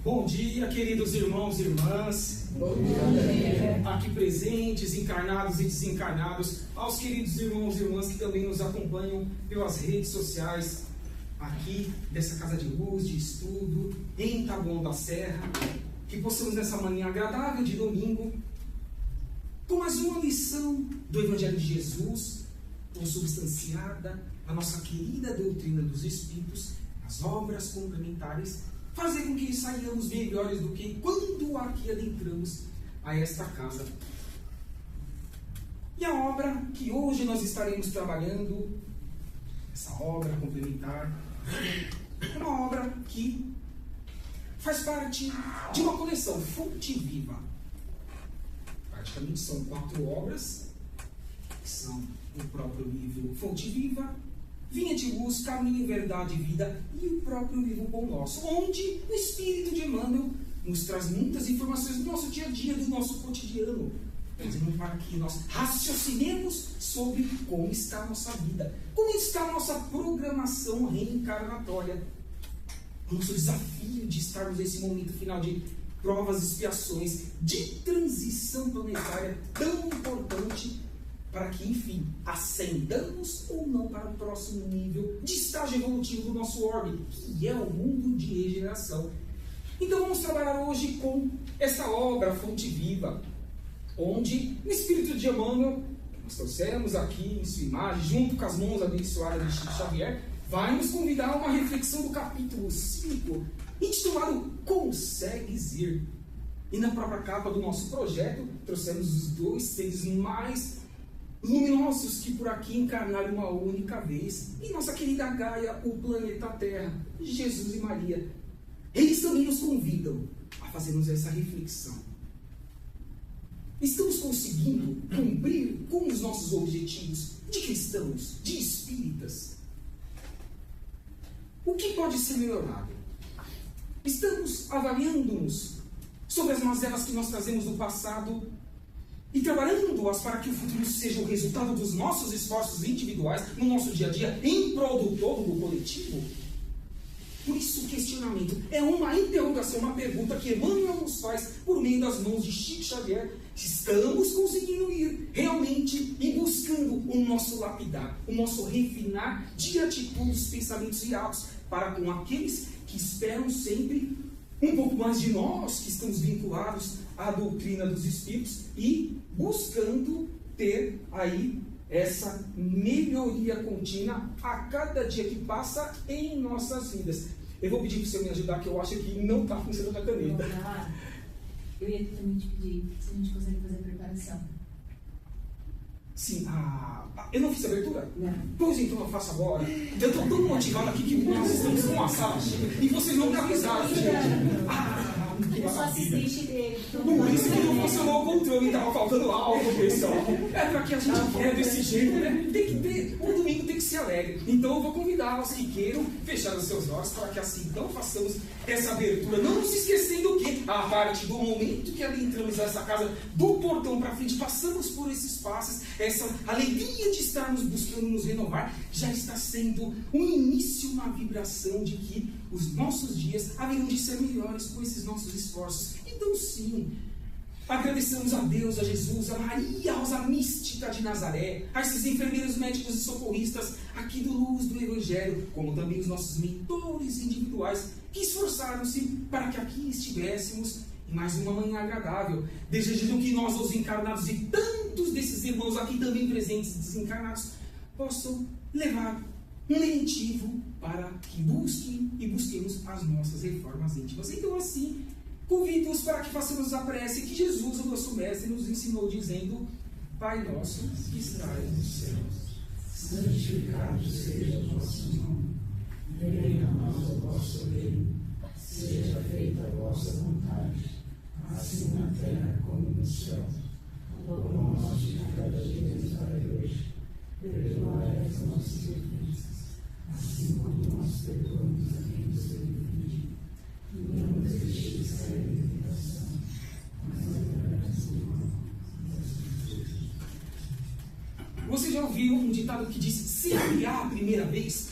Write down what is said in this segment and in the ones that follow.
Bom dia, queridos irmãos e irmãs. Bom dia. Aqui presentes, encarnados e desencarnados, aos queridos irmãos e irmãs que também nos acompanham pelas redes sociais, aqui dessa casa de luz, de estudo, em Taboão da Serra, que possamos nessa manhã agradável de domingo, com mais uma lição do Evangelho de Jesus, consubstanciada na nossa querida doutrina dos Espíritos, as obras complementares, fazer com que saiamos melhores do que quando aqui adentramos a esta casa. E a obra que hoje nós estaremos trabalhando, essa obra complementar, é uma obra que faz parte de uma coleção, Fonte Viva. Praticamente são 4 obras, que são o próprio livro Fonte Viva, Vinha de Luz, Caminho, Verdade e Vida e o próprio livro Pão Nosso, onde o Espírito de Emmanuel nos traz muitas informações do nosso dia a dia, do nosso cotidiano, fazendo para que nós raciocinemos sobre como está a nossa vida, como está a nossa programação reencarnatória, o nosso desafio de estarmos nesse momento final de provas, expiações, de transição planetária tão importante, para que, enfim, ascendamos ou não para o próximo nível de estágio evolutivo do nosso orbe, que é o mundo de regeneração. Então vamos trabalhar hoje com essa obra Fonte Viva, onde o Espírito de Emmanuel, que nós trouxemos aqui em sua imagem, junto com as mãos abençoadas de Chico Xavier, vai nos convidar a uma reflexão do capítulo 5, intitulado Consegues Ir. E na própria capa do nosso projeto, trouxemos os 2 seres mais luminosos que por aqui encarnaram uma única vez, em nossa querida Gaia, o planeta Terra, Jesus e Maria. Eles também nos convidam a fazermos essa reflexão. Estamos conseguindo cumprir com os nossos objetivos de cristãos, de espíritas? O que pode ser melhorado? Estamos avaliando-nos sobre as mazelas que nós trazemos do passado e trabalhando-as para que o futuro seja o resultado dos nossos esforços individuais no nosso dia a dia, em prol do todo, do coletivo? Por isso o questionamento é uma interrogação, uma pergunta que Emmanuel nos faz por meio das mãos de Chico Xavier. Estamos conseguindo ir realmente e buscando o nosso lapidar, o nosso refinar de atitudes, pensamentos e atos para com aqueles que esperam sempre um pouco mais de nós, que estamos vinculados à doutrina dos Espíritos e buscando ter aí essa melhoria contínua a cada dia que passa em nossas vidas. Eu vou pedir para você me ajudar, que eu acho que não está funcionando a caneta. Eu ia também te pedir se a gente consegue fazer a preparação. Sim, eu não fiz a abertura? Não. Pois então eu faço agora. Eu estou tão motivado aqui que nós estamos com uma sala e vocês não me avisaram, gente. Eu sou assistente dele. Por isso que não funcionou o controle, estava faltando algo, pessoal. É para que a gente quer desse jeito, né? Tem que ter, o domingo tem que ser alegre. Então eu vou convidar os que queiram fechar os seus olhos para que assim então façamos essa abertura. Não nos esquecendo que, a partir do momento que adentramos essa casa, do portão para frente, passamos por esses passos, essa alegria de estarmos buscando nos renovar, já está sendo um início, uma vibração de que os nossos dias haverão de ser melhores com esses nossos esforços. Então sim, agradecemos a Deus, a Jesus, a Maria, a Rosa Mística de Nazaré, a esses enfermeiros, médicos e socorristas aqui do Luz do Evangelho, como também os nossos mentores individuais que esforçaram-se para que aqui estivéssemos em mais uma manhã agradável, desejando que nós, os encarnados e tantos desses irmãos aqui também presentes, desencarnados, possam levar um lenitivo para que busquem e busquemos as nossas reformas íntimas. Então assim, convido-os para que façamos a prece que Jesus, o nosso Mestre, nos ensinou dizendo: Pai nosso que estais nos céus, santificado seja o vosso nome, venha a nós o vosso reino, seja feita a vossa vontade, assim na terra como no céu. O pão nosso de cada dia nos dai hoje, perdoai as nossas ofensas, assim como nós perdoamos a quem nos tem ofendido, e não nos deixeis cair em tentação, mas livrai-nos do mal. Você já ouviu um ditado que diz: sempre há a primeira vez?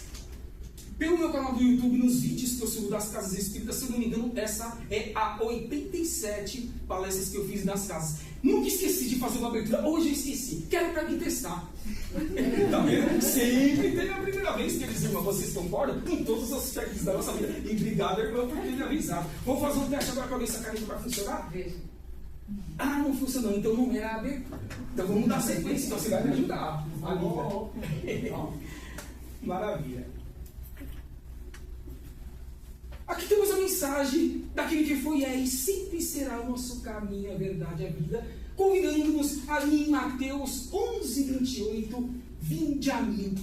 pelo meu canal do YouTube, nos vídeos que eu subo das casas espíritas, se eu não me engano, essa é a 87 palestras que eu fiz nas casas. Nunca esqueci de fazer uma abertura, hoje eu esqueci. Quero para me testar. Tá vendo? Sempre tem a primeira vez que eles dizem, mas vocês concordam? Em todos os aspectos da nossa vida. E obrigado, irmão, por ter me avisado. Vou fazer um teste agora para ver se a caneta vai funcionar? Veja. Ah, não funcionou, então não é a abertura. Então vamos dar sequência, então você vai me ajudar. Amiga. Maravilha. Aqui temos a mensagem daquele que foi, é e sempre será o nosso caminho, a verdade, a vida, convidando-nos ali em Mateus 11:28, vinde a mim.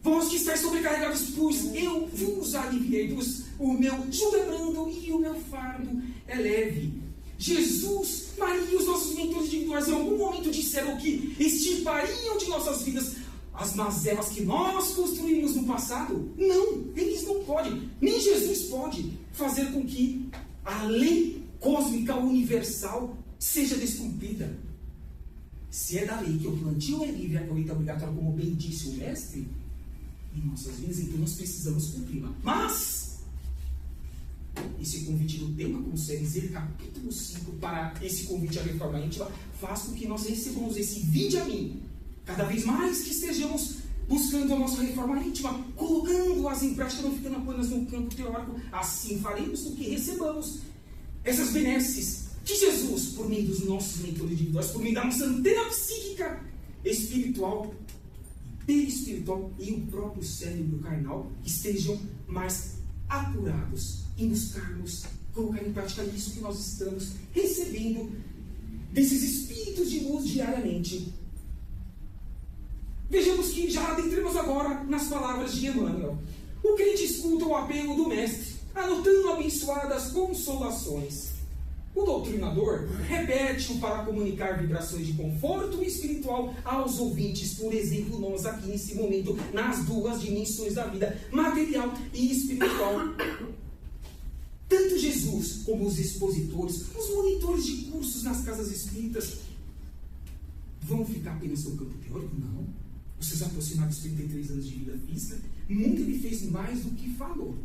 Vós que estáis sobrecarregados, pois eu vos aliviei, o meu jugo é brando e o meu fardo é leve. Jesus, Maria e os nossos mentores individuais em algum momento disseram que extirpariam de nossas vidas as mazelas que nós construímos no passado? Não, eles não podem, nem Jesus pode fazer com que a lei cósmica universal seja descumprida. Se é da lei que o plantio é livre, a colheita é obrigatória, como bem disse o mestre, em nossas vidas, então nós precisamos cumpri-la. Mas esse convite do tema, como se dizer, capítulo 5, para esse convite à reforma íntima, faz com que nós recebamos esse vinde a mim. Cada vez mais que estejamos buscando a nossa reforma íntima, colocando-as em prática, não ficando apenas no campo teórico, assim faremos com que recebamos essas benesses que Jesus, por meio dos nossos mentores individuais, por meio da nossa antena psíquica, espiritual, perispiritual e o próprio cérebro carnal, estejam mais apurados em buscarmos colocar em prática isso que nós estamos recebendo desses espíritos de luz diariamente. Vejamos que já adentramos agora nas palavras de Emmanuel. O crente escuta o apelo do mestre, anotando abençoadas consolações. O doutrinador repete-o para comunicar vibrações de conforto espiritual aos ouvintes. Por exemplo, nós aqui nesse momento, nas duas dimensões da vida, material e espiritual. Tanto Jesus como os expositores, os monitores de cursos nas casas espíritas, vão ficar apenas no campo teórico? Não. Os seus aproximados 33 anos de vida física, nunca ele fez mais do que falou.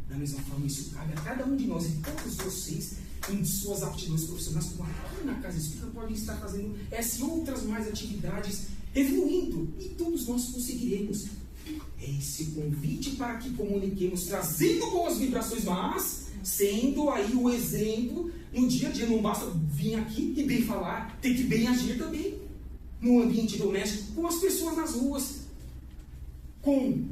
Da mesma forma, isso cabe a cada um de nós, e todos vocês, em suas aptidões profissionais, como aqui na casa espírita, podem estar fazendo essas e outras mais atividades, evoluindo, e todos nós conseguiremos. É esse convite para que comuniquemos, trazendo boas vibrações, mas sendo aí o exemplo no dia a dia. Não basta vir aqui e bem falar, tem que bem agir também no ambiente doméstico, com as pessoas nas ruas, com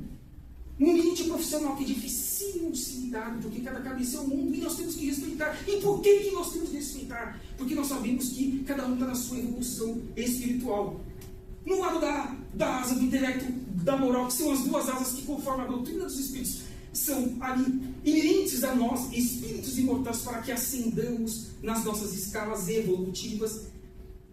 um ambiente profissional que é difícil de se lidar, porque cada cabeça é um mundo e nós temos que respeitar. E por que nós temos que respeitar? Porque nós sabemos que cada um está na sua evolução espiritual. No lado da asa do intelecto, da moral, que são as duas asas que, conforme a doutrina dos espíritos, são ali inerentes a nós, espíritos imortais, para que ascendamos nas nossas escalas evolutivas.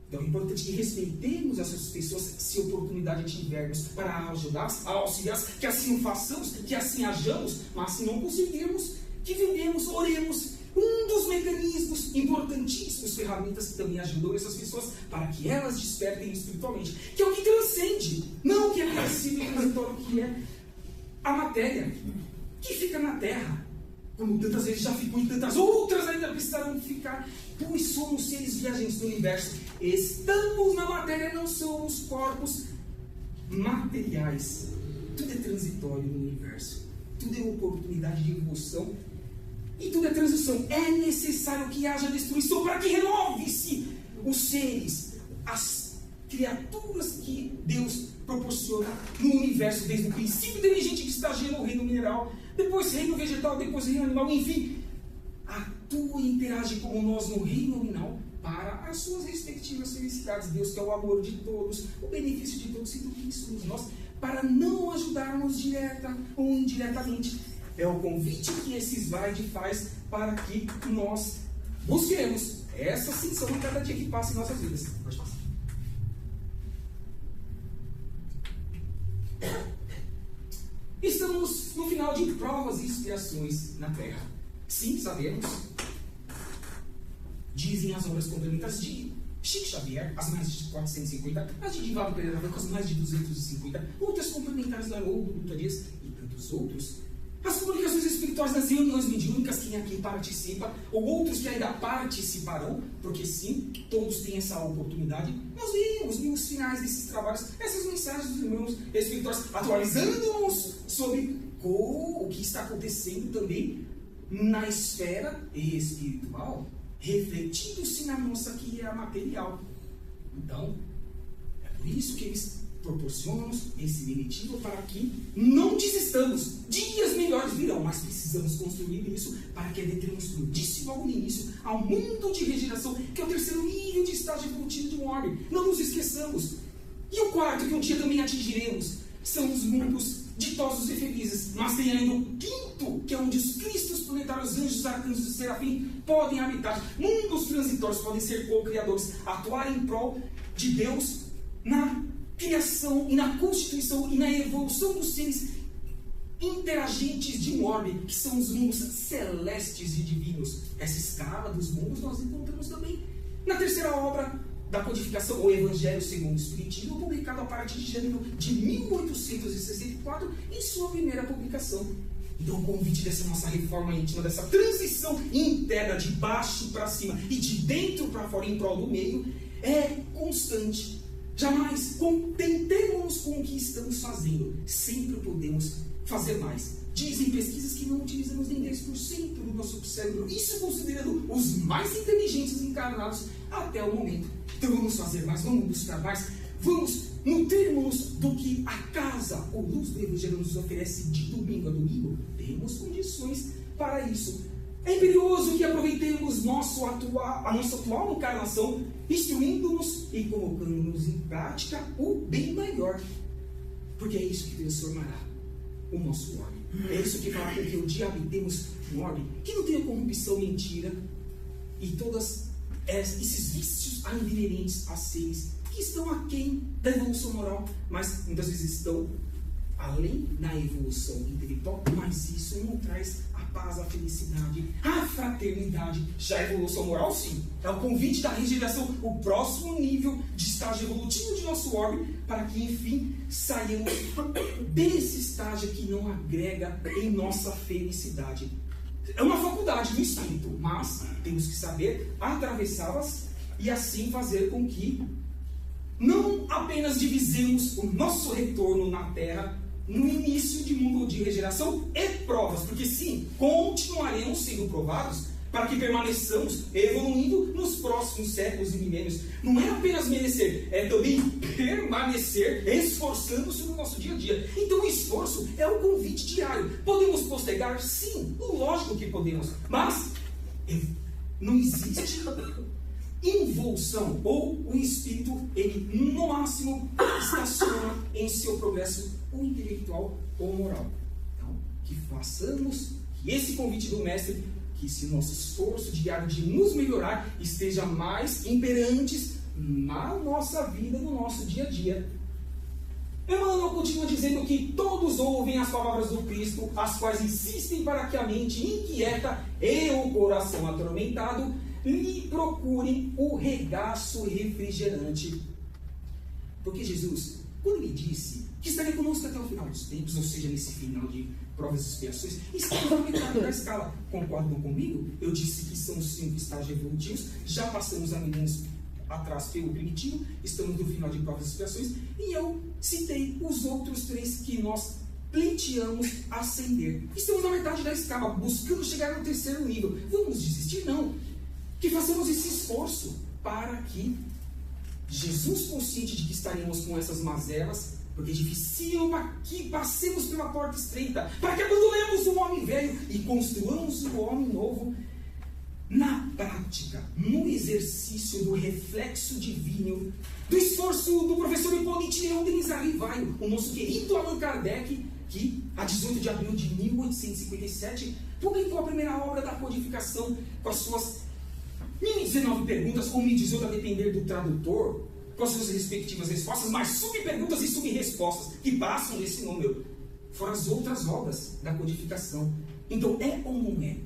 Então é importante que respeitemos essas pessoas, se oportunidade tivermos, para ajudá-las, auxiliá-las, que assim o façamos, que assim hajamos, mas se não conseguirmos, que vendemos, oremos. Um dos mecanismos importantíssimos, ferramentas que também ajudam essas pessoas para que elas despertem espiritualmente, que é o que transcende, não o que é passivo e transitório, que é a matéria, que fica na Terra, como tantas vezes já ficou e tantas outras ainda precisarão ficar, pois somos seres viajantes do universo, estamos na matéria, não somos corpos materiais. Tudo é transitório no universo, tudo é oportunidade de evolução e tudo é transição. É necessário que haja destruição para que renove-se os seres, as criaturas que Deus proporciona no universo, desde o princípio inteligente que estagia no reino mineral, depois reino vegetal, depois reino animal, enfim, atua e interage como nós no reino nominal para as suas respectivas felicidades. Deus que é o amor de todos, o benefício de todos, sendo que somos nós, para não ajudarmos direta ou indiretamente. É o convite que esse slide faz para que nós busquemos essa ascensão a cada dia que passa em nossas vidas. Pode passar. Estamos no final de provas e expiações na Terra. Sim, sabemos. Dizem as obras complementares Chico Xavier, as mais de 450, as de Divaldo Pereira Franco, as mais de 250, outras complementares da Haroldo Dutra Dias e tantos outros. As comunicações espirituais nas reuniões mediúnicas, quem aqui participa, ou outros que ainda participarão, porque sim, todos têm essa oportunidade. Nós vimos nos finais desses trabalhos essas mensagens dos irmãos espirituais, atualizando-nos sobre o que está acontecendo também na esfera espiritual, refletindo-se na nossa que é a material. Então, é por isso que eles proporcionam-nos esse benitivo para que não desistamos. Dias melhores virão, mas precisamos construir isso para que adentremos, como disse logo no início, ao mundo de regeneração, que é o terceiro nível de estágio evolutivo de um orbe. Não nos esqueçamos. E o quarto, que um dia também atingiremos, são os mundos ditosos e felizes. Mas tem ainda o quinto, que é onde os cristos planetários, anjos, arcanjos e serafim podem habitar. Mundos transitórios podem ser co-criadores, atuar em prol de Deus na criação e na constituição e na evolução dos seres interagentes de um orbe, que são os mundos celestes e divinos. Essa escala dos mundos nós encontramos também na terceira obra da codificação, o Evangelho segundo o Espiritismo, publicado a partir de janeiro de 1864, em sua primeira publicação. Então o convite dessa nossa reforma íntima, dessa transição interna de baixo para cima e de dentro para fora em prol do meio, é constante. Jamais contentemos com o que estamos fazendo. Sempre podemos fazer mais. Dizem pesquisas que não utilizamos nem 10% do nosso cérebro. Isso considerando os mais inteligentes encarnados até o momento. Então vamos fazer mais, vamos buscar mais. Vamos nutrirmos do que a casa, ou luz do Evangelho nos oferece de domingo a domingo. Temos condições para isso. É imperioso que aproveitemos a nossa atual encarnação, instruindo-nos e colocando-nos em prática o bem maior. Porque é isso que transformará o nosso orbe. É isso que fará com que um dia habitemos um orbe que não tenha corrupção, mentira e todos esses vícios ainda inerentes a seres que estão aquém da evolução moral, mas muitas vezes estão além da evolução intelectual, mas isso não traz a paz, a felicidade, a fraternidade. Já a evolução moral, sim, é o convite da regeneração, o próximo nível de estágio evolutivo de nosso orbe, para que, enfim, saiamos desse estágio que não agrega em nossa felicidade. É uma faculdade do espírito, mas temos que saber atravessá-las e assim fazer com que não apenas divisemos o nosso retorno na Terra no início de mundo de regeneração e provas, porque sim, continuaremos sendo provados para que permaneçamos evoluindo nos próximos séculos e milênios. Não é apenas merecer, é também permanecer esforçando-se no nosso dia a dia. Então o esforço é um convite diário. Podemos postergar? Sim, lógico que podemos, mas não existe involução, ou o espírito, ele no máximo estaciona em seu progresso ou intelectual ou moral. Então, que façamos que esse convite do mestre, que esse nosso esforço diário de nos melhorar esteja mais imperantes na nossa vida, no nosso dia a dia. Emmanuel continua dizendo que todos ouvem as palavras do Cristo, as quais insistem para que a mente inquieta e o coração atormentado lhe procurem o regaço refrigerante. Porque Jesus, quando lhe disse que estaria conosco até o final dos tempos, ou seja, nesse final de provas e expiações, estamos na metade da escala. Concordam comigo? Eu disse que são 5 estágios evolutivos, já passamos há milênios atrás pelo primitivo, estamos no final de provas e expiações, e eu citei os outros 3 que nós pleiteamos ascender. Estamos na metade da escala, buscando chegar no terceiro nível. Vamos desistir? Não. Que façamos esse esforço para que Jesus, consciente de que estaremos com essas mazelas, porque é difícil que passemos pela porta estreita, para que abandonemos o homem velho e construamos o homem novo na prática, no exercício do reflexo divino, do esforço do professor Hipólito Leão Denis Arrivaio, o nosso querido Allan Kardec, que, a 18 de abril de 1857, publicou a primeira obra da codificação com as suas 1019 perguntas, ou 1018 a depender do tradutor, com as suas respectivas respostas, mas subperguntas e subrespostas que passam desse número. Foram as outras obras da codificação. Então, é ou não é?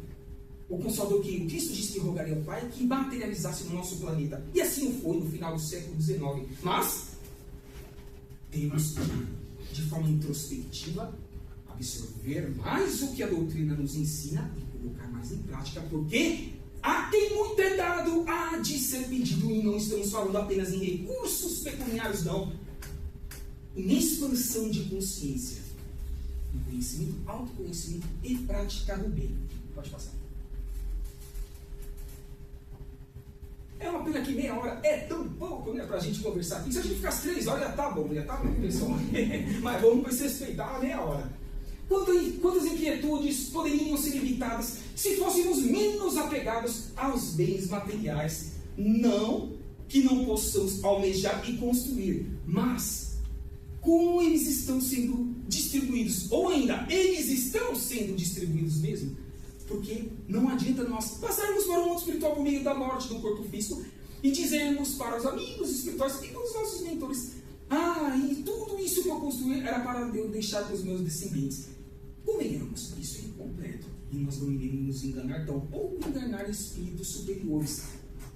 o Consolador que o Cristo disse que rogaria ao Pai que materializasse no nosso planeta. E assim o foi no final do século XIX. Mas temos que, de forma introspectiva, absorver mais o que a doutrina nos ensina e colocar mais em prática, porque a quem muito é dado há de ser pedido, e não estamos falando apenas em recursos pecuniários, não. Em expansão de consciência, em conhecimento, autoconhecimento e prática do bem. Pode passar. É uma pena que meia hora é tão pouco, né, para a gente conversar aqui. Se a gente ficasse 3 horas, já tá bom, pessoal. Mas vamos se respeitar a meia hora. Quantas inquietudes poderiam ser evitadas se fôssemos menos apegados aos bens materiais? Não que não possamos almejar e construir, mas como eles estão sendo distribuídos, ou ainda, eles estão sendo distribuídos mesmo. Porque não adianta nós passarmos para o mundo espiritual por meio da morte do corpo físico e dizermos para os amigos espirituais e para os nossos mentores: e tudo isso que eu construí era para eu deixar para os meus descendentes. Convenhamos, isso é incompleto. E nós não iremos nos enganar tão pouco, enganar espíritos superiores.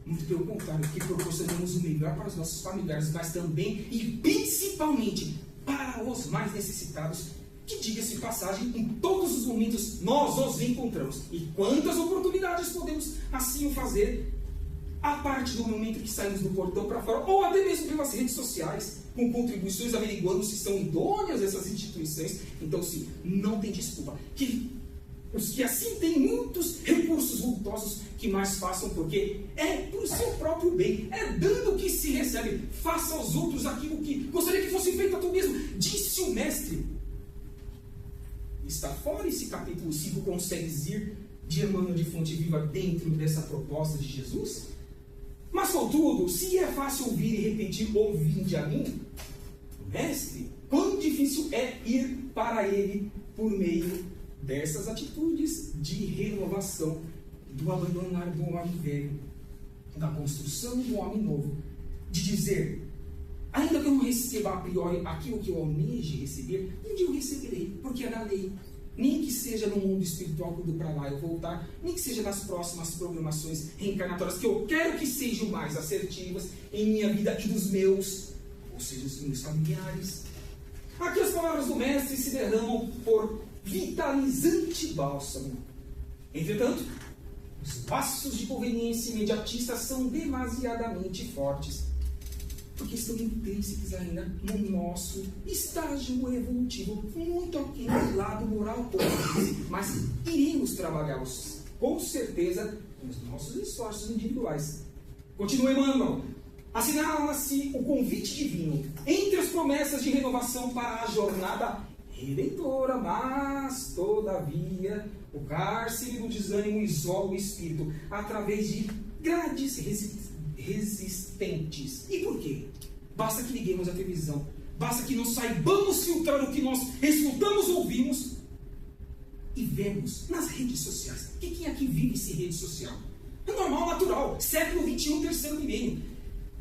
Muito pelo contrário, que proporcionamos o melhor para os nossos familiares, mas também e principalmente para os mais necessitados, que, diga-se de passagem, em todos os momentos nós os encontramos. E quantas oportunidades podemos assim o fazer, a parte do momento que saímos do portão para fora, ou até mesmo pelas redes sociais, com contribuições, averiguando se são idôneas essas instituições. Então, sim, não tem desculpa. Que os que assim têm muitos recursos vultosos, que mais façam, porque é para o seu próprio bem, é dando que se recebe. Faça aos outros aquilo que gostaria que fosse feito a tu mesmo, disse o Mestre. Está fora esse capítulo 5, consegues ir de Emmanuel de Fonte Viva dentro dessa proposta de Jesus? Mas, contudo, se é fácil ouvir e repetir, ouvinde a mim, Mestre, quão difícil é ir para ele por meio dessas atitudes de renovação, do abandonar do homem velho, da construção do homem novo, de dizer: ainda que eu não receba a priori aquilo que eu almeje receber, um dia eu receberei, porque é da lei. Nem que seja no mundo espiritual, quando para lá eu voltar, nem que seja nas próximas programações reencarnatórias, que eu quero que sejam mais assertivas em minha vida e dos meus, ou seja, os meus familiares. Aqui as palavras do Mestre se derramam por vitalizante bálsamo. Entretanto, os passos de conveniência imediatista são demasiadamente fortes, porque estão intrínsecos ainda no nosso estágio evolutivo, muito aquém do lado moral, mas iremos trabalhá-los, com certeza, com os nossos esforços individuais. Continua Emmanuel. Assinala-se o convite divino entre as promessas de renovação para a jornada redentora, mas, todavia, o cárcere do desânimo isola o espírito através de grades resistentes. E por quê? Basta que liguemos a televisão, basta que nós saibamos filtrar o que nós escutamos, ouvimos e vemos nas redes sociais. Quem aqui vive sem rede social? É normal, natural, século XXI, terceiro milênio.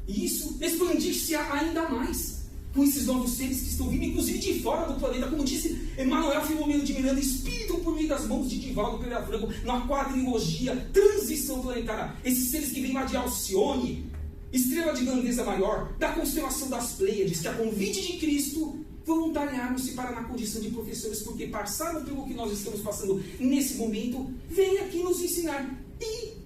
E isso expandir-se ainda mais com esses novos seres que estão vindo, inclusive de fora do planeta, como disse Emanuel Filomeno de Miranda, espírito por meio das mãos de Divaldo Pereira Franco, na quadrilogia Transição Planetária. Esses seres que vêm lá de Alcione, estrela de grandeza maior, da constelação das Pleiades, que a convite de Cristo voluntariaram-se para na condição de professores, porque passaram pelo que nós estamos passando nesse momento, vem aqui nos ensinar. E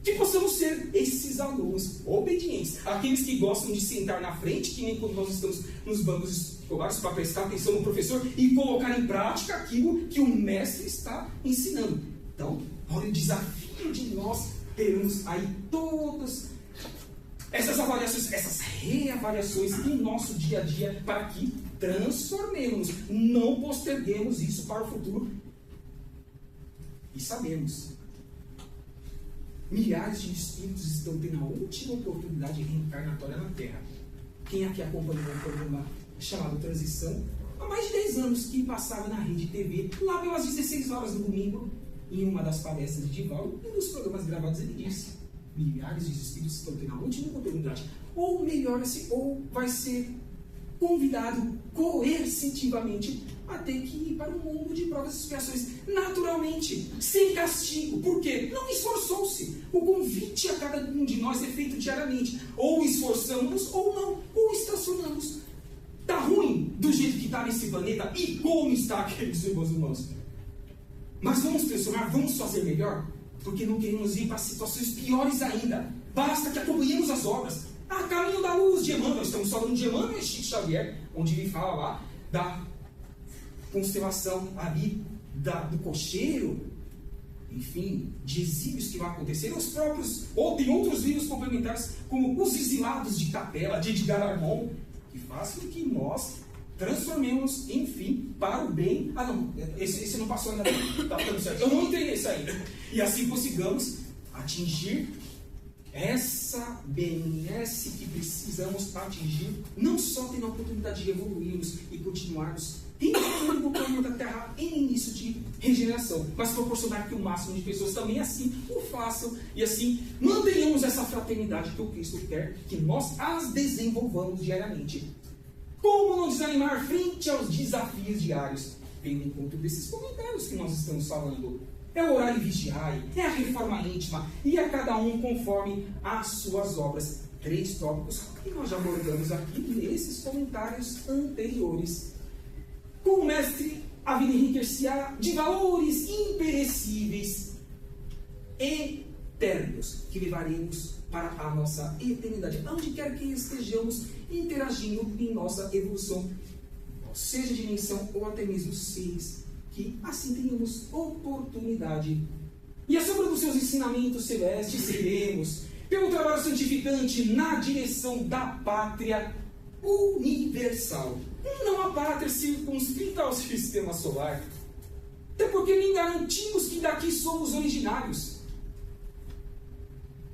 que possamos ser esses alunos obedientes, aqueles que gostam de sentar na frente, que nem quando nós estamos nos bancos escolares, para prestar atenção no professor e colocar em prática aquilo que o mestre está ensinando. Então, olha o desafio de nós termos aí todas essas avaliações, essas reavaliações em nosso dia a dia, para que transformemos, não posterguemos isso para o futuro. E sabemos, milhares de espíritos estão tendo a última oportunidade reencarnatória na Terra. Quem aqui acompanhou um programa chamado Transição, há mais de 10 anos, que passava na Rede TV, lá pelas 16 horas do domingo, em uma das palestras de Divaldo, e nos programas gravados ele disse: milhares de espíritos estão tendo a última oportunidade. Ou melhora-se, ou vai ser convidado coercitivamente a ter que ir para o mundo de provas e expiações, naturalmente, sem castigo. Por quê? Não esforçou-se. O convite a cada um de nós é feito diariamente. Ou esforçamos ou não, ou estacionamos. Está ruim do jeito que está nesse planeta e como está, queridos irmãos. Mas vamos transformar, vamos fazer melhor, porque não queremos ir para situações piores ainda. Basta que acompanhemos as obras. Caminho da Luz de Emmanuel, estamos falando de Emmanuel e Chico Xavier, onde ele fala lá da constelação ali do cocheiro, enfim, de exílios que vai acontecer. Os próprios, ou tem outros livros complementares, como Os Exilados de Capela, de Edgar Armond, que faz com que nós transformemos, enfim, para o bem. Não, esse não passou ainda, tá ficando certo. Eu não entrei nesse ainda. E assim consigamos atingir essa benesse que precisamos atingir, não só tendo a oportunidade de evoluirmos e continuarmos no planeta Terra em início de regeneração, mas proporcionar que o máximo de pessoas também assim o façam, e assim mantenhamos essa fraternidade que o Cristo quer que nós as desenvolvamos diariamente. Como não desanimar frente aos desafios diários? Tendo em conta desses comentários que nós estamos falando. É o orar e vigiar, é a reforma íntima, e a cada um conforme as suas obras. 3 tópicos que nós já abordamos aqui nesses comentários anteriores. Com o mestre Avila Henrique Garcia, de valores imperecíveis, eternos, que levaremos para a nossa eternidade, onde quer que estejamos interagindo em nossa evolução, seja dimensão ou até mesmo seres, que assim tenhamos oportunidade. E a sombra dos seus ensinamentos celestes seremos, pelo trabalho santificante na direção da pátria universal. Não a pátria circunscrita ao sistema solar. Até porque nem garantimos que daqui somos originários.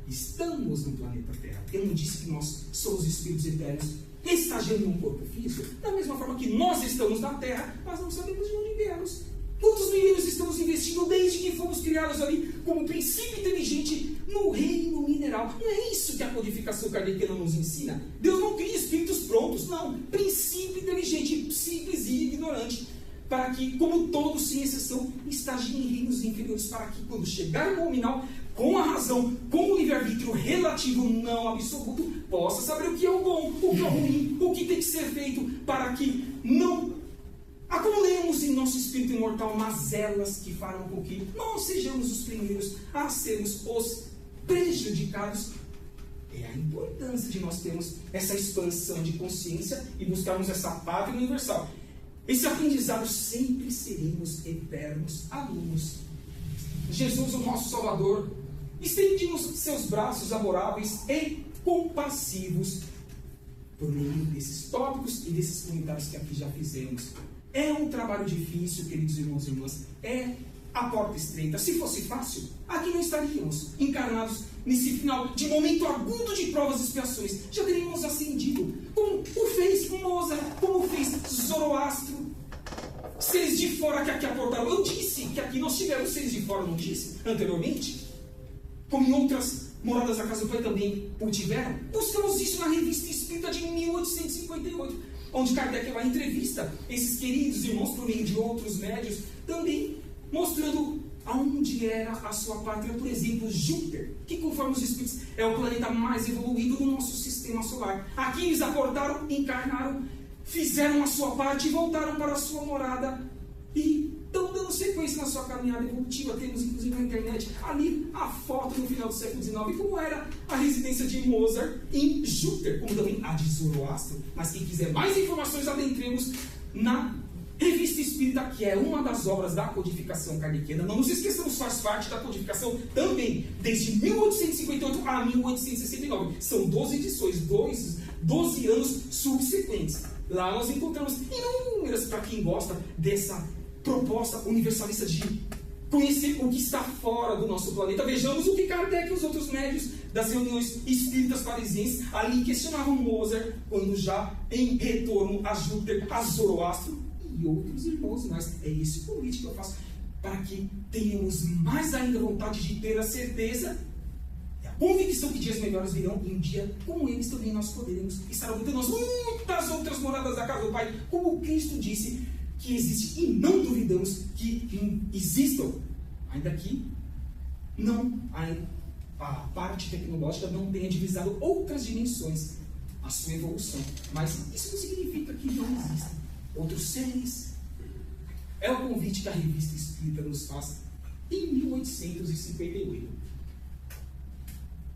Estamos no planeta Terra. Eu não disse que nós somos espíritos eternos estagiando num corpo físico. Da mesma forma que nós estamos na Terra, mas não sabemos de onde viemos. Quantos milênios estamos investindo desde que fomos criados ali como princípio inteligente no reino mineral? Não é isso que a codificação kardeciana nos ensina? Deus não cria espíritos prontos, não. Princípio inteligente, simples e ignorante, para que, como todos, sem exceção, estagiem em reinos inferiores, para que, quando chegar o nominal, com a razão, com o livre-arbítrio relativo, não absoluto, possa saber o que é o bom, o que é o ruim, o que tem que ser feito, para que não acumulemos em nosso espírito imortal mazelas que farão com que não sejamos os primeiros a sermos os prejudicados. É a importância de nós termos essa expansão de consciência e buscarmos essa pátria universal. Esse aprendizado sempre seremos eternos alunos. Jesus, o nosso Salvador, estende-nos seus braços amoráveis e compassivos por meio desses tópicos e desses comentários que aqui já fizemos. É um trabalho difícil, queridos irmãos e irmãs. É a porta estreita. Se fosse fácil, aqui não estaríamos encarnados nesse final de momento agudo de provas e expiações. Já teríamos ascendido, como o fez Mozart, como fez Zoroastro. Seres de fora que aqui aportaram. Eu disse que aqui nós tivemos seres de fora, não disse anteriormente? Como em outras moradas da Casa do Pai também o tiveram. Buscamos isso na Revista Espírita de 1858. Onde Kardec vai entrevista esses queridos irmãos por meio de outros médios, também mostrando aonde era a sua pátria. Por exemplo, Júpiter, que conforme os Espíritos é o planeta mais evoluído do nosso sistema solar. Aqui eles aportaram, encarnaram, fizeram a sua parte e voltaram para a sua morada e estão dando sequência na sua caminhada evolutiva. Temos inclusive na internet ali a foto no final do século XIX, como era a residência de Mozart em Júpiter, como também a de Zoroastro. Mas quem quiser mais informações, adentremos na Revista Espírita, que é uma das obras da codificação kardeciana. Não nos esqueçamos, faz parte da codificação também, desde 1858 a 1869. São 12 edições, 12 anos subsequentes. Lá nós encontramos inúmeras, para quem gosta dessa proposta universalista de conhecer o que está fora do nosso planeta. Vejamos o que Kardec e os outros médios das reuniões espíritas parisienses ali questionavam Mozart, quando já em retorno a Júpiter, a Zoroastro e outros irmãos. Mas é esse o convite que eu faço, para que tenhamos mais ainda vontade de ter a certeza e a convicção que dias melhores virão, e um dia, como eles, também nós poderemos estar habitando as muitas outras moradas da casa do Pai, como Cristo disse que existe, e não duvidamos que existam, ainda que não a parte tecnológica não tenha divisado outras dimensões a sua evolução, mas isso não significa que não existem outros seres. É o convite que a Revista Espírita nos faz em 1858.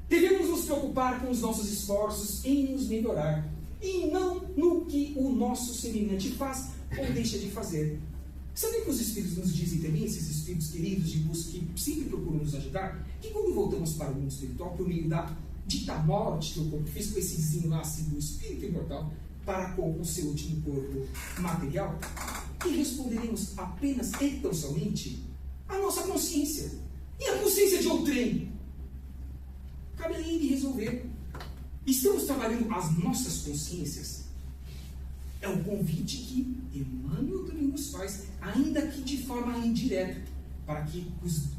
Devemos nos preocupar com os nossos esforços em nos melhorar, e não no que o nosso semelhante faz ou deixa de fazer. Sabe que os Espíritos nos dizem também, esses Espíritos queridos de luz que sempre procuram nos ajudar, que quando voltamos para o mundo espiritual, por meio da dita morte do corpo físico, esse desenlace do Espírito imortal, para com o seu último corpo material, que responderemos apenas e tão somente a nossa consciência. E a consciência de outrem? Cabe a ele resolver. Estamos trabalhando as nossas consciências? É o convite que Emmanuel também nos faz, ainda que de forma indireta, para que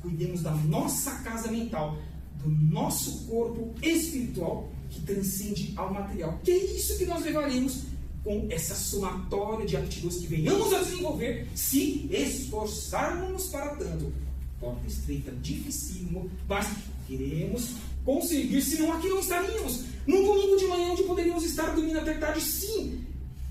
cuidemos da nossa casa mental, do nosso corpo espiritual, que transcende ao material. Que é isso que nós levaremos com essa somatória de aptidões que venhamos a desenvolver, se esforçarmos para tanto. Porta estreita, dificílimo, mas queremos conseguir, senão aqui não estaríamos. Num domingo de manhã, onde poderíamos estar dormindo até tarde, sim.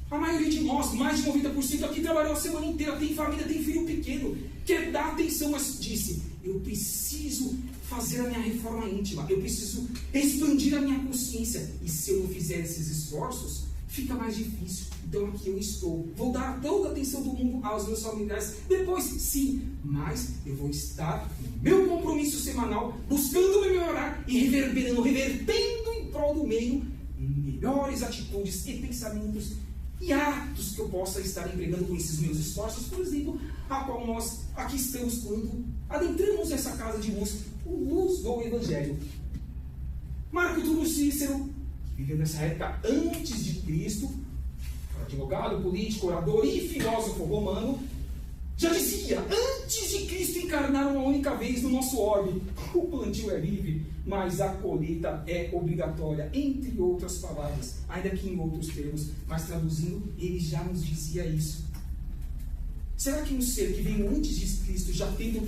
A maioria de nós, mais de 90% aqui, trabalhou a semana inteira, tem família, tem filho pequeno, quer dar atenção, mas disse, eu preciso fazer a minha reforma íntima, eu preciso expandir a minha consciência, e se eu não fizer esses esforços, fica mais difícil. Então aqui eu estou, vou dar toda a atenção do mundo aos meus familiares, depois sim, mas eu vou estar no meu compromisso semanal, buscando me melhorar e reverberando, revertendo em prol do meio, melhores atitudes e pensamentos e atos que eu possa estar empregando com esses meus esforços, por exemplo, a qual nós aqui estamos quando adentramos essa casa de luz, luz do Evangelho. Marco Túlio Cícero, que viveu nessa época antes de Cristo, advogado, político, orador e filósofo romano, já dizia, antes de Cristo encarnar uma única vez no nosso orbe, o plantio é livre, mas a colheita é obrigatória, entre outras palavras, ainda que em outros termos, mas traduzindo, ele já nos dizia isso. Será que um ser que veio antes de Cristo, já tendo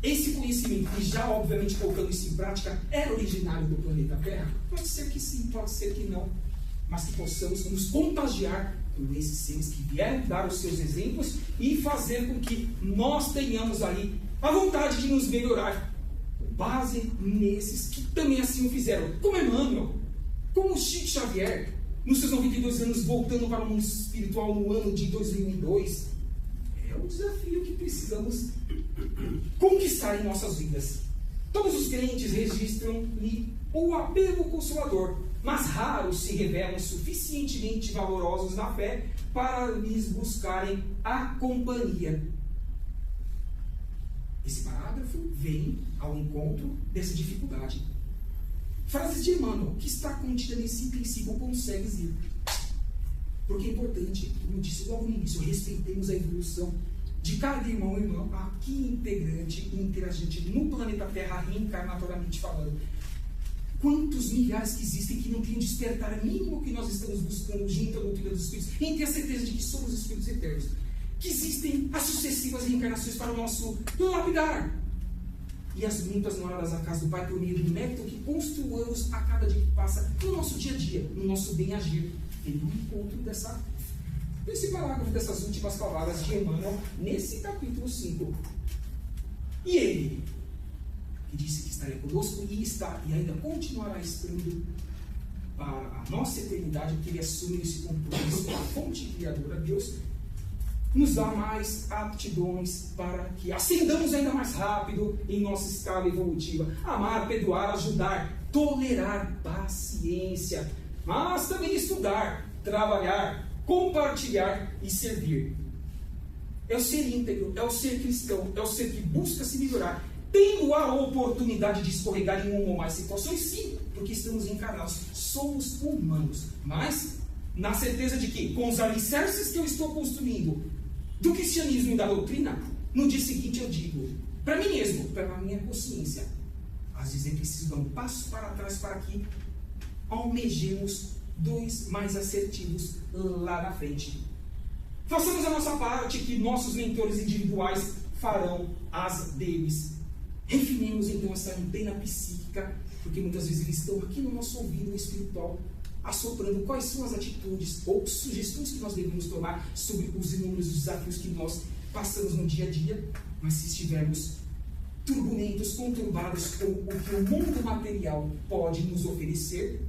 esse conhecimento e já obviamente colocando isso em prática, era originário do planeta Terra? Pode ser que sim, pode ser que não, mas que possamos nos contagiar com esses seres que vieram dar os seus exemplos e fazer com que nós tenhamos ali a vontade de nos melhorar, com base nesses que também assim o fizeram, como Emmanuel, como Chico Xavier, nos seus 92 anos, voltando para o mundo espiritual no ano de 2002. É um desafio que precisamos conquistar em nossas vidas. Todos os crentes registram-lhe o apelo consolador, mas raros se revelam suficientemente valorosos na fé para lhes buscarem a companhia. Esse parágrafo vem ao encontro dessa dificuldade. Frases de Emmanuel, que está contida nesse princípio, consegues ir. Porque é importante, como eu disse logo no início, respeitemos a evolução de cada irmão e irmã, aqui integrante e interagente no planeta Terra, reencarnatoriamente falando. Quantos milhares que existem que não têm despertar mínimo que nós estamos buscando junto à doutrina dos Espíritos, em ter a certeza de que somos Espíritos eternos. Que existem as sucessivas reencarnações para o nosso lapidar. E as muitas moradas à casa do Pai por meio do método que construamos a cada dia que passa no nosso dia a dia, no nosso bem-agir. E no encontro desse parágrafo, dessas últimas palavras de Emmanuel, nesse capítulo 5. E ele, que disse que estaria conosco e está e ainda continuará estando para a nossa eternidade, porque ele assume esse compromisso com a fonte criadora, Deus, nos dá mais aptidões para que ascendamos ainda mais rápido em nossa escala evolutiva. Amar, perdoar, ajudar, tolerar, paciência, mas também estudar, trabalhar, compartilhar e servir. É o ser íntegro, é o ser cristão, é o ser que busca se melhorar, tendo a oportunidade de escorregar em uma ou mais situações, sim, porque estamos encarnados, somos humanos, mas na certeza de que, com os alicerces que eu estou construindo do cristianismo e da doutrina, no dia seguinte eu digo, para mim mesmo, para a minha consciência, às às vezes é preciso dar um passo para trás para que almejemos 2 mais assertivos lá na frente. Façamos a nossa parte, que nossos mentores individuais farão as deles. Refinemos então essa antena psíquica, porque muitas vezes eles estão aqui no nosso ouvido espiritual, assoprando quais são as atitudes ou sugestões que nós devemos tomar sobre os inúmeros desafios que nós passamos no dia a dia. Mas se estivermos turbulentos, conturbados com o que o mundo material pode nos oferecer,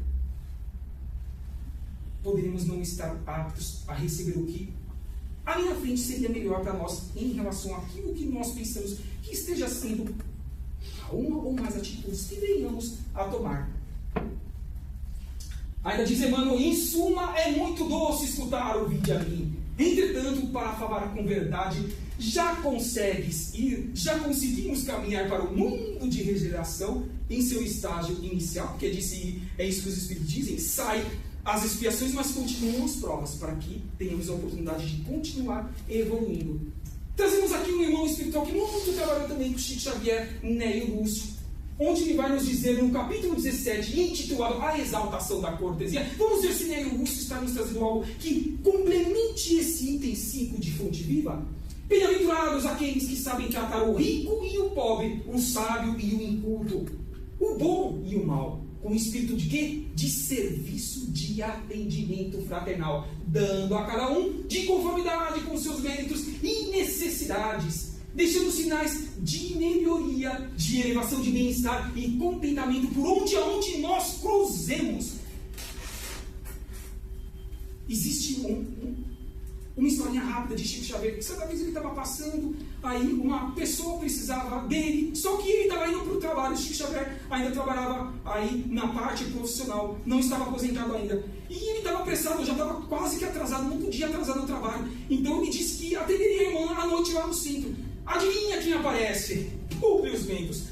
poderemos não estar aptos a receber o que ali na frente seria melhor para nós em relação àquilo que nós pensamos que esteja sendo uma ou mais atitudes que venhamos a tomar. Ainda diz Emmanuel: em suma, é muito doce escutar o vinde a mim. Entretanto, para falar com verdade, já conseguimos caminhar para o mundo de regeneração em seu estágio inicial, porque disse, é isso que os Espíritos dizem, sai as expiações, mas continuam as provas, para que tenhamos a oportunidade de continuar evoluindo. Trazemos aqui um irmão espiritual que muito trabalhou também com Chico Xavier, Neio Lúcio, onde ele vai nos dizer no capítulo 17, intitulado A Exaltação da Cortesia. Vamos ver se Neio Lúcio está nos trazendo algo que complemente esse item 5 de Fonte Viva. Bem-aventurados aqueles que sabem tratar o rico e o pobre, o sábio e o inculto, o bom e o mau, com espírito de quê? De serviço, de atendimento fraternal, dando a cada um de conformidade com seus méritos e necessidades, deixando sinais de melhoria, de elevação de bem-estar e contentamento por onde nós cruzemos. Existe uma historinha rápida de Chico Xavier, que certa vez ele estava passando, aí uma pessoa precisava dele, só que ele estava indo para o trabalho. Chico Xavier ainda trabalhava aí na parte profissional, não estava aposentado ainda, e ele estava apressado, já estava quase que atrasado, não podia atrasar no trabalho, então ele disse que atenderia a irmã à noite lá no centro. Adivinha quem aparece? Meus ventos,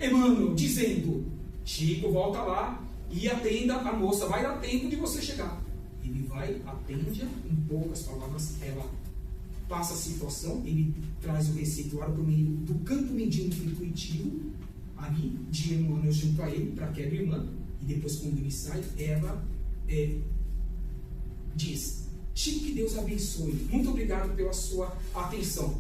Emmanuel, dizendo: Chico, volta lá e atenda a moça, vai dar tempo de você chegar. Ele vai, atende, em poucas palavras, ela passa a situação, ele traz o receituário por meio do campo mediúnico intuitivo, ali, de Emmanuel junto a ele, para aquela irmã, e depois, quando ele sai, ela diz: Chico, que Deus abençoe, muito obrigado pela sua atenção.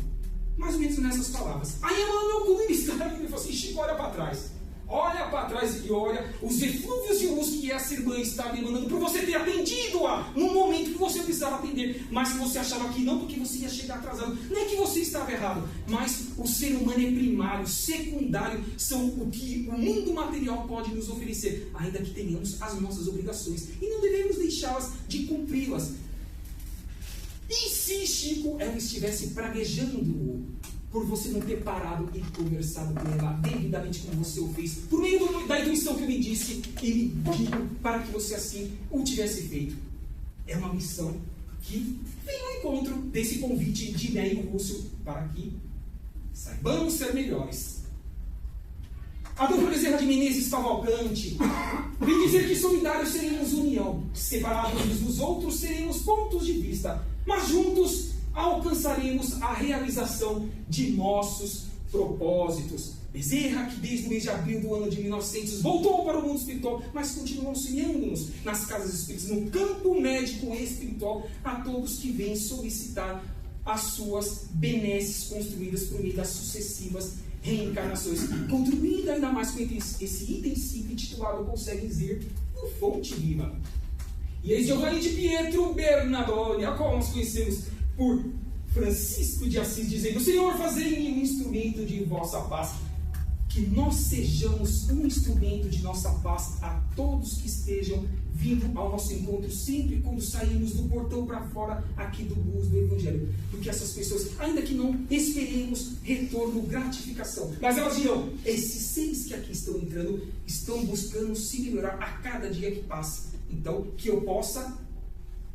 Mais ou menos nessas palavras. Aí Emmanuel, quando ele está ali, ele falou assim: Chico, olha para trás. Olha para trás e olha os eflúvios de luz que essa irmã estava emanando por você ter atendido-a no momento que você precisava atender, mas que você achava que não, porque você ia chegar atrasado. Não é que você estava errado, mas o ser humano é primário, secundário, são o que o mundo material pode nos oferecer, ainda que tenhamos as nossas obrigações, e não devemos deixá-las de cumpri-las. E se Chico ela estivesse praguejando por você não ter parado e conversado com ela devidamente como você o fez, por meio da intuição que eu lhe disse, ele pediu para que você assim o tivesse feito. É uma missão que vem ao encontro desse convite de Neio Lúcio para que saibamos ser melhores. A dona Bezerra de Menezes Cavalcante vem dizer que solidários seremos união, separados uns dos outros seremos pontos de vista, mas juntos alcançaremos a realização de nossos propósitos. Bezerra, que desde o mês de abril do ano de 1900 voltou para o mundo espiritual, mas continuam auxiliando-nos nas casas espíritas, no campo médico e espiritual, a todos que vêm solicitar as suas benesses construídas por meio das sucessivas reencarnações, contribuindo ainda mais com esse item 5 intitulado, consegue dizer, no Fonte Viva. E eis Giovanni de Pietro Bernardoni, a qual nós conhecemos por Francisco de Assis, dizendo: Senhor, fazei-me um instrumento de vossa paz. Que nós sejamos um instrumento de nossa paz a todos que estejam vindo ao nosso encontro, sempre quando saímos do portão para fora aqui do bus do Evangelho. Porque essas pessoas, ainda que não esperemos retorno, gratificação, mas elas dirão: esses seres que aqui estão entrando, estão buscando se melhorar a cada dia que passa. Então, que eu possa,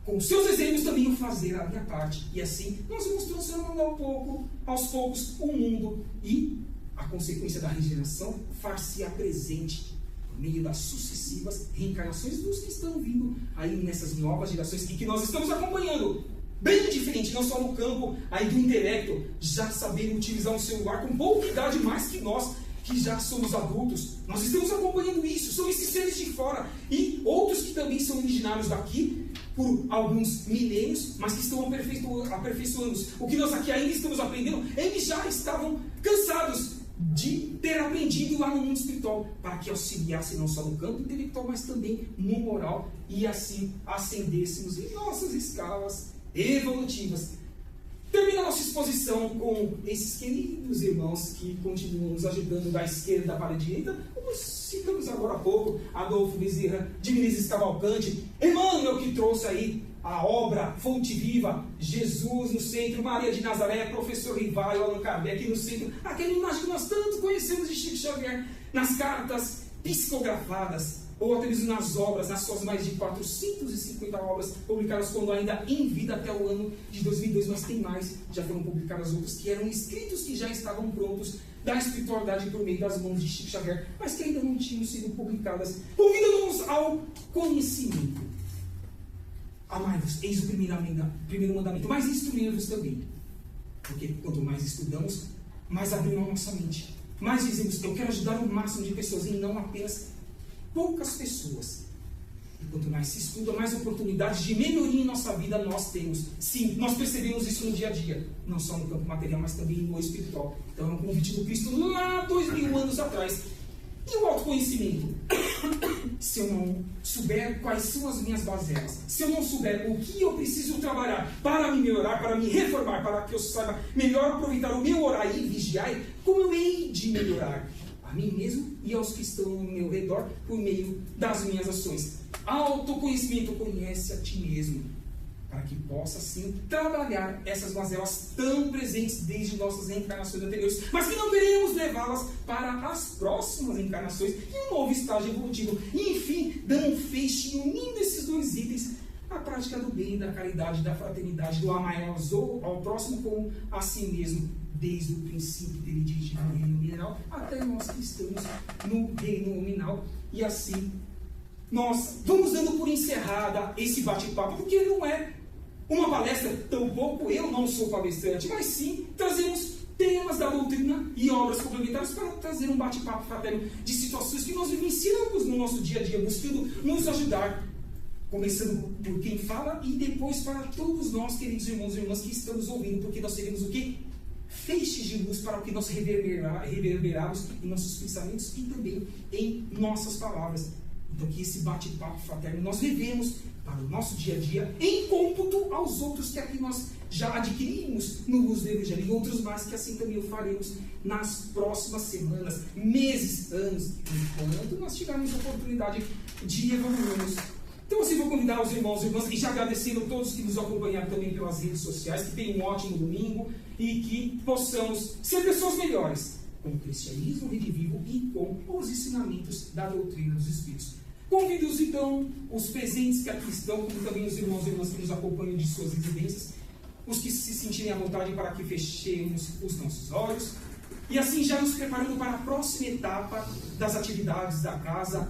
com seus exemplos, também o fazer a minha parte. E assim, nós vamos transformando aos poucos, o mundo, e a consequência da regeneração far-se-á presente por meio das sucessivas reencarnações dos que estão vindo aí nessas novas gerações e que nós estamos acompanhando. Bem diferente, não só no campo aí do intelecto, já saberem utilizar um celular com pouca idade mais que nós, que já somos adultos, nós estamos acompanhando isso. São esses seres de fora e outros que também são originários daqui por alguns milênios, mas que estão aperfeiçoando. O que nós aqui ainda estamos aprendendo, eles já estavam cansados de ter aprendido lá no mundo espiritual, para que auxiliasse não só no campo intelectual, mas também no moral, e assim ascendêssemos em nossas escalas evolutivas. Termina a nossa exposição com esses queridos irmãos que continuam nos ajudando da esquerda para a direita, como citamos agora há pouco, Adolfo Bezerra de Menezes Cavalcante, Emmanuel, que trouxe aí a obra Fonte Viva, Jesus no centro, Maria de Nazaré, Professor Rivaio, Allan Kardec no centro, aquele imagem que nós tanto conhecemos de Chico Xavier, nas cartas psicografadas, ou até mesmo nas obras, nas suas mais de 450 obras publicadas quando ainda em vida até o ano de 2002, mas tem mais, já foram publicadas outras que eram escritos que já estavam prontos da espiritualidade por meio das mãos de Chico Xavier, mas que ainda não tinham sido publicadas, convidando-nos ao conhecimento. Amai-vos, eis o primeiro mandamento, mas instruí-vos também, porque quanto mais estudamos, mais abrimos a nossa mente, mais dizemos, eu quero ajudar o máximo de pessoas e não apenas poucas pessoas. E quanto mais se estuda, mais oportunidades de melhoria em nossa vida nós temos. Sim, nós percebemos isso no dia a dia, não só no campo material, mas também no espiritual. Então é um convite do Cristo lá 2000 anos atrás. E o autoconhecimento? Se eu não souber quais são as minhas bazelas, se eu não souber o que eu preciso trabalhar para me melhorar, para me reformar, para que eu saiba melhor aproveitar o meu orar e vigiar, como eu hei de melhorar a mim mesmo e aos que estão ao meu redor por meio das minhas ações? Autoconhecimento, conhece a ti mesmo, para que possa sim trabalhar essas mazelas tão presentes desde nossas reencarnações anteriores, mas que não queremos levá-las para as próximas encarnações e um novo estágio evolutivo. E enfim, dando um feixe unindo esses dois itens, a prática do bem, da caridade, da fraternidade, do amar ao próximo como a si mesmo, desde o princípio dele dirigido no reino mineral até nós que estamos no reino nominal. E assim nós vamos dando por encerrada esse bate-papo, porque não é uma palestra, tampouco eu não sou palestrante, mas sim trazemos temas da doutrina e obras complementares para trazer um bate-papo fraterno de situações que nós vivenciamos no nosso dia a dia, buscando nos ajudar, começando por quem fala e depois para todos nós, queridos irmãos e irmãs, que estamos ouvindo, porque nós teremos o quê? Feixes de luz para o que nós reverberarmos em nossos pensamentos e também em nossas palavras. Então que esse bate-papo fraterno nós levemos para o nosso dia a dia, em cômputo aos outros que aqui nós já adquirimos no uso do Evangelho, e outros mais que assim também o faremos nas próximas semanas, meses, anos, enquanto nós tivermos a oportunidade de evoluirmos. Então assim, vou convidar os irmãos e irmãs, e já agradecendo a todos que nos acompanharam também pelas redes sociais, que tenham um ótimo domingo e que possamos ser pessoas melhores com o cristianismo redivivo e com os ensinamentos da doutrina dos Espíritos. Convido-os então, os presentes que aqui estão, como também os irmãos e irmãs que nos acompanham de suas residências, os que se sentirem à vontade para que fechemos os nossos olhos, e assim já nos preparando para a próxima etapa das atividades da casa,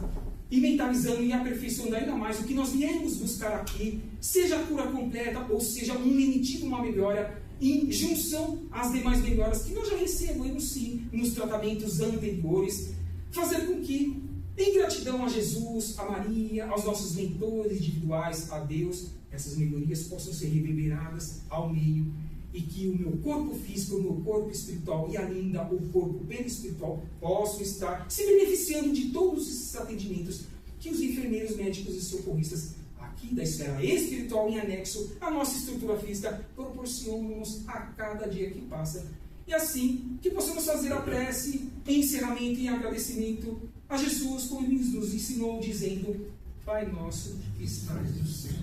e mentalizando e aperfeiçoando ainda mais o que nós viemos buscar aqui, seja a cura completa, ou seja um lenitivo, uma melhora, em junção às demais melhoras que nós já recebemos sim nos tratamentos anteriores, fazer com que, em gratidão a Jesus, a Maria, aos nossos mentores individuais, a Deus, essas melhorias possam ser reverberadas ao meio e que o meu corpo físico, o meu corpo espiritual e ainda o corpo perispiritual possam estar se beneficiando de todos esses atendimentos que os enfermeiros, médicos e socorristas aqui da esfera espiritual em anexo à nossa estrutura física proporcionam-nos a cada dia que passa. E assim, que possamos fazer a prece em encerramento e em agradecimento a Jesus, como Ele nos ensinou, dizendo: Pai nosso que estás nos céus,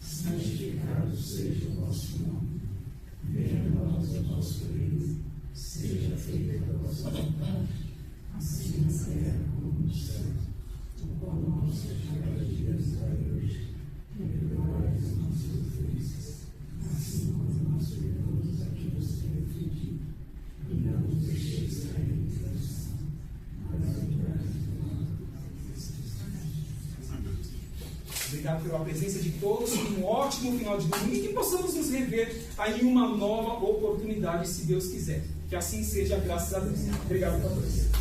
santificado seja o vosso nome, venha a nós o vosso reino, seja feita a vossa vontade, assim na terra como no céu. O pão nosso de cada dia nos dai hoje, perdoai as nossas ofensas, assim como nós perdoamos a quem nos tem ofendido, e não nos deixeis cair em tentação, mas livrai-nos do mal. Obrigado pela presença de todos, um ótimo final de domingo e que possamos nos rever aí uma nova oportunidade, se Deus quiser. Que assim seja, graças a Deus. Obrigado por todos.